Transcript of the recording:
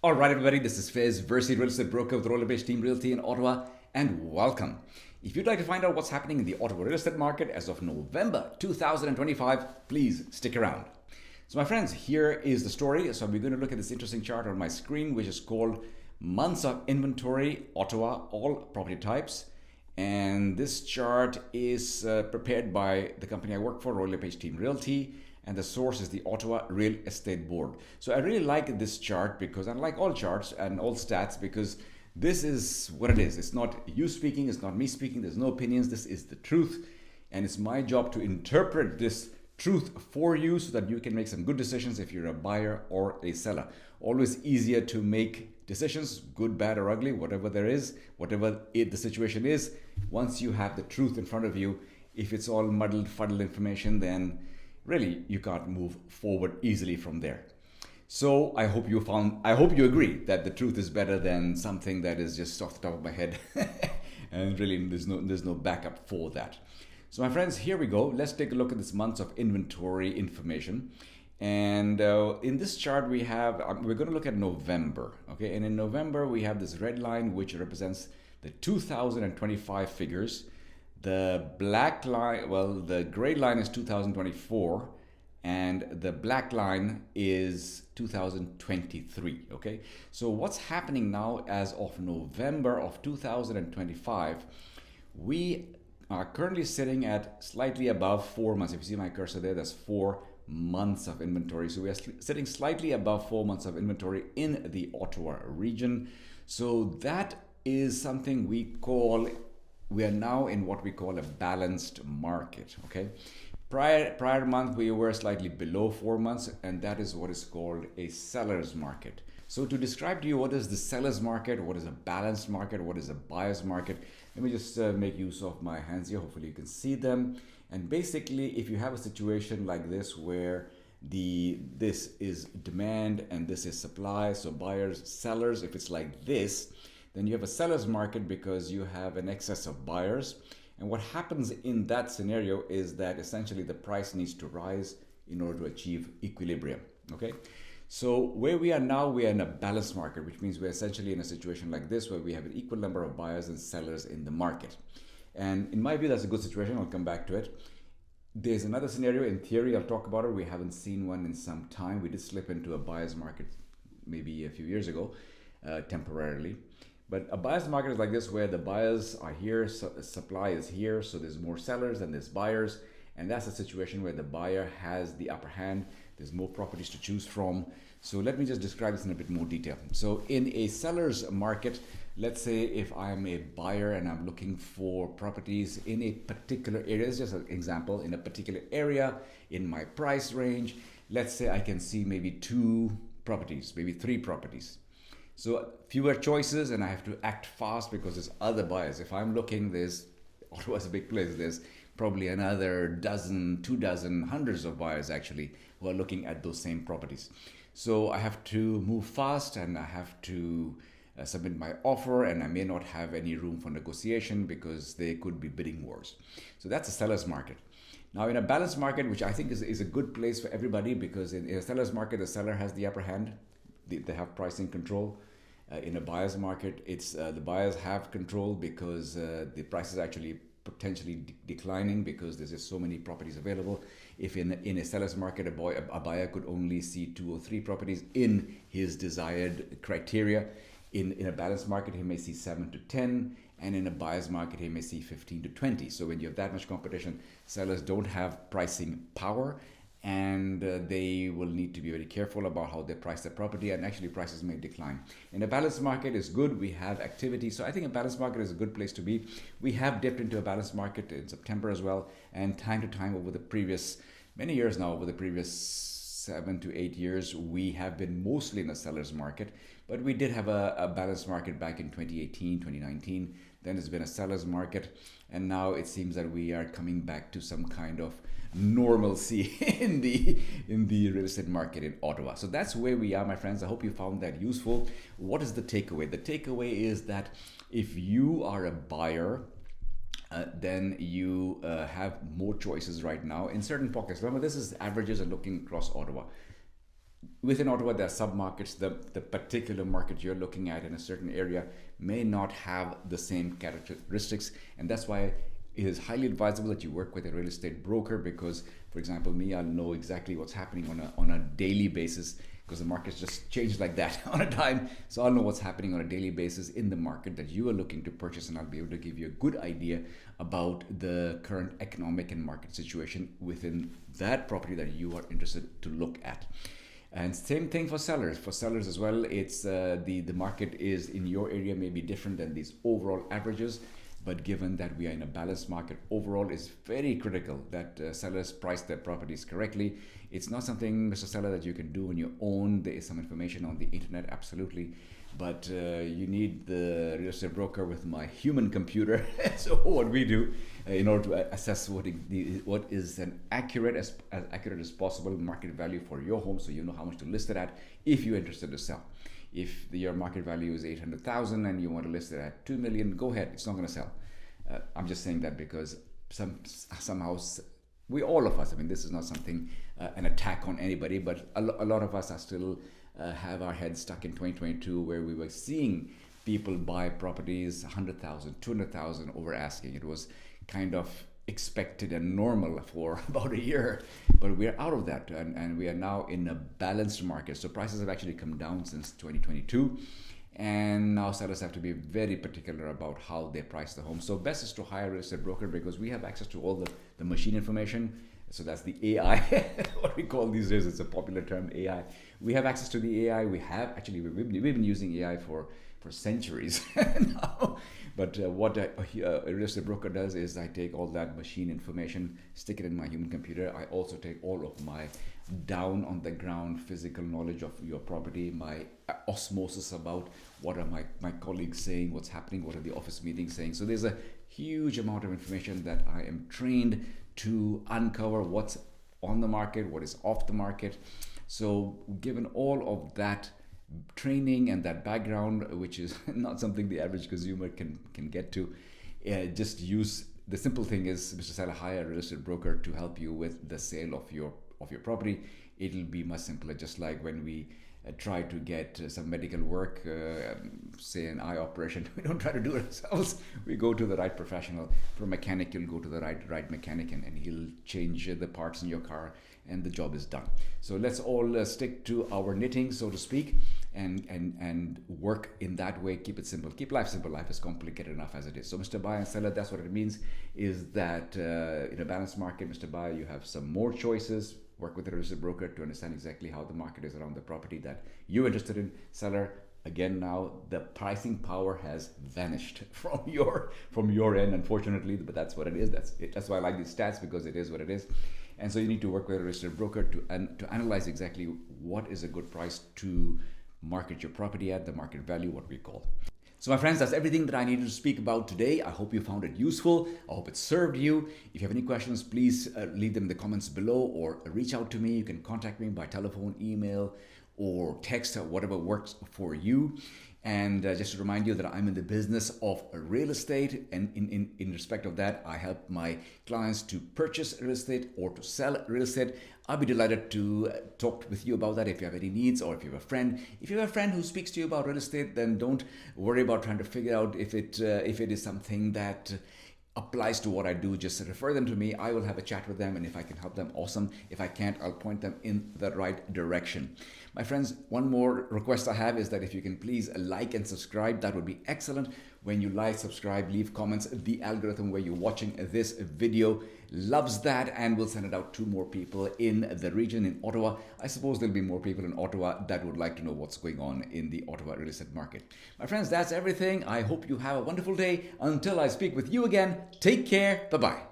All right, everybody, this is Faiz, Versey real estate broker with the LePage team Realty in Ottawa, and welcome. If you'd like to find out what's happening in the Ottawa real estate market as of November 2025, please stick around. So, my friends, here is the story. So, we're going to look at this interesting chart on my screen, which is called Months of Inventory, Ottawa, all property types. And this chart is prepared by the company I work for, LePage team Realty, and the source is the Ottawa Real Estate Board. So I really like this chart because I like all charts and all stats because this is what it is. It's not you speaking, it's not me speaking, there's no opinions, this is the truth. And it's my job to interpret this truth for you so that you can make some good decisions if you're a buyer or a seller. Always easier to make decisions, good, bad, or ugly, whatever there is, whatever the situation is. Once you have the truth in front of you, if it's all muddled, fuddled information, then really you can't move forward easily from there. So I hope you agree that the truth is better than something that is just off the top of my head. And really there's no backup for that. So my friends, here we go. Let's take a look at this months of inventory information. And in this chart we have, we're going to look at November, okay? And in November we have this red line which represents the 2025 figures. The black line, well, the gray line is 2024 and the black line is 2023, okay? So what's happening now as of November of 2025, we are currently sitting at slightly above 4 months. If you see my cursor there, that's 4 months of inventory. So we are sitting slightly above 4 months of inventory in the Ottawa region. So that is something we are now in what we call a balanced market, okay? Prior month, we were slightly below 4 months, and that is what is called a seller's market. So to describe to you what is the seller's market, what is a balanced market, what is a buyer's market, let me just make use of my hands here. Hopefully you can see them. And basically, if you have a situation like this where this is demand and this is supply, so buyers, sellers, if it's like this, then you have a seller's market because you have an excess of buyers. And what happens in that scenario is that essentially the price needs to rise in order to achieve equilibrium, okay? So where we are now, we are in a balanced market, which means we're essentially in a situation like this where we have an equal number of buyers and sellers in the market. And in my view, that's a good situation. I'll come back to it. There's another scenario, in theory, I'll talk about it. We haven't seen one in some time. We did slip into a buyer's market maybe a few years ago, temporarily. But a buyer's market is like this, where the buyers are here, supply is here, so there's more sellers than there's buyers. And that's a situation where the buyer has the upper hand. There's more properties to choose from. So let me just describe this in a bit more detail. So in a seller's market, let's say if I'm a buyer and I'm looking for properties in a particular area, it's just an example, in a particular area, in my price range, let's say I can see maybe 2 properties, maybe 3 properties. So fewer choices and I have to act fast because there's other buyers. If I'm looking, Ottawa's a big place, there's probably another dozen, 2 dozen, hundreds of buyers actually who are looking at those same properties. So I have to move fast and I have to submit my offer, and I may not have any room for negotiation because there could be bidding wars. So that's a seller's market. Now in a balanced market, which I think is a good place for everybody, because in a seller's market, the seller has the upper hand. They have pricing control. In a buyer's market, it's the buyers have control because the price is actually potentially declining because there's just so many properties available. If in a seller's market, a buyer could only see 2 or 3 properties in his desired criteria, in a balanced market, he may see 7 to 10, and in a buyer's market, he may see 15 to 20. So when you have that much competition, sellers don't have pricing power, and they will need to be very careful about how they price their property, and actually prices may decline. In a balanced market is good, we have activity, so I think a balanced market is a good place to be. We have dipped into a balanced market in September as well, and time to time over the previous many years now, over the previous 7 to 8 years, we have been mostly in a seller's market, but we did have a balanced market back in 2018, 2019. Then it's been a seller's market, and now it seems that we are coming back to some kind of normalcy in the real estate market in Ottawa. So that's where we are, my friends. I hope you found that useful. What is the takeaway? The takeaway is that if you are a buyer, then you have more choices right now in certain pockets. Remember, this is averages and looking across Ottawa. within Ottawa, there are sub-markets. The particular market you're looking at in a certain area may not have the same characteristics, and that's why it is highly advisable that you work with a real estate broker because, for example, me, I'll know exactly what's happening on a daily basis because the market's just changed like that on a dime. So I'll know what's happening on a daily basis in the market that you are looking to purchase, and I'll be able to give you a good idea about the current economic and market situation within that property that you are interested to look at. And same thing for sellers. For sellers as well, it's the market is in your area may be different than these overall averages. But given that we are in a balanced market overall, it's very critical that sellers price their properties correctly. It's not something, Mr. Seller, that you can do on your own. There is some information on the internet, absolutely. But you need the real estate broker with my human computer. So what we do in order to assess what is an accurate as accurate as possible market value for your home, so you know how much to list it at if you're interested to sell. If your market value is 800,000 and you want to list it at 2 million, go ahead. It's not going to sell. I'm just saying that because somehow all of us, I mean, this is not something, an attack on anybody, but a lot of us are still have our heads stuck in 2022 where we were seeing people buy properties 100,000, 200,000 over asking. It was kind of expected and normal for about a year, but we are out of that and we are now in a balanced market. So prices have actually come down since 2022, and now sellers have to be very particular about how they price the home. So best is to hire a real estate broker because we have access to all the machine information. So that's the AI, what we call these days. It's a popular term, AI. We have access to the AI. We've been using AI for centuries now. But what a real estate broker does is I take all that machine information, stick it in my human computer. I also take all of my down on the ground physical knowledge of your property, my osmosis about what are my colleagues saying, what's happening, what are the office meetings saying. So there's a huge amount of information that I am trained to uncover what's on the market, what is off the market. So given all of that training and that background, which is not something the average consumer can get to, just use the simple thing is, Mr. Seller, hire a real estate broker to help you with the sale of your property. It'll be much simpler, just like when we try to get some medical work, say an eye operation. We don't try to do it ourselves. We go to the right professional. For a mechanic, you'll go to the right mechanic, and he'll change the parts in your car, and the job is done. So let's all stick to our knitting, so to speak, and work in that way. Keep it simple. Keep life simple. Life is complicated enough as it is. So Mr. Buyer and Seller, that's what it means, is that in a balanced market, Mr. Buyer, you have some more choices. Work with a real estate broker to understand exactly how the market is around the property that you're interested in. Seller, again, now the pricing power has vanished from your end, unfortunately, but that's what it is. That's why I like these stats, because it is what it is. And so you need to work with a real estate broker to analyze exactly what is a good price to market your property at, the market value, what we call. So my friends, that's everything that I needed to speak about today. I hope you found it useful. I hope it served you. If you have any questions, please leave them in the comments below or reach out to me. You can contact me by telephone, email, or text, or whatever works for you. And just to remind you that I'm in the business of real estate, and in respect of that, I help my clients to purchase real estate or to sell real estate. I'll be delighted to talk with you about that if you have any needs, or if you have a friend. If you have a friend who speaks to you about real estate, then don't worry about trying to figure out if it is something that applies to what I do. Just refer them to me. I will have a chat with them, and if I can help them, awesome. If I can't, I'll point them in the right direction. My friends, one more request I have is that if you can please like and subscribe, that would be excellent. When you like, subscribe, leave comments, the algorithm where you're watching this video loves that, and will send it out to more people in the region, in Ottawa. I suppose there'll be more people in Ottawa that would like to know what's going on in the Ottawa real estate market. My friends, that's everything. I hope you have a wonderful day. Until I speak with you again, take care. Bye-bye.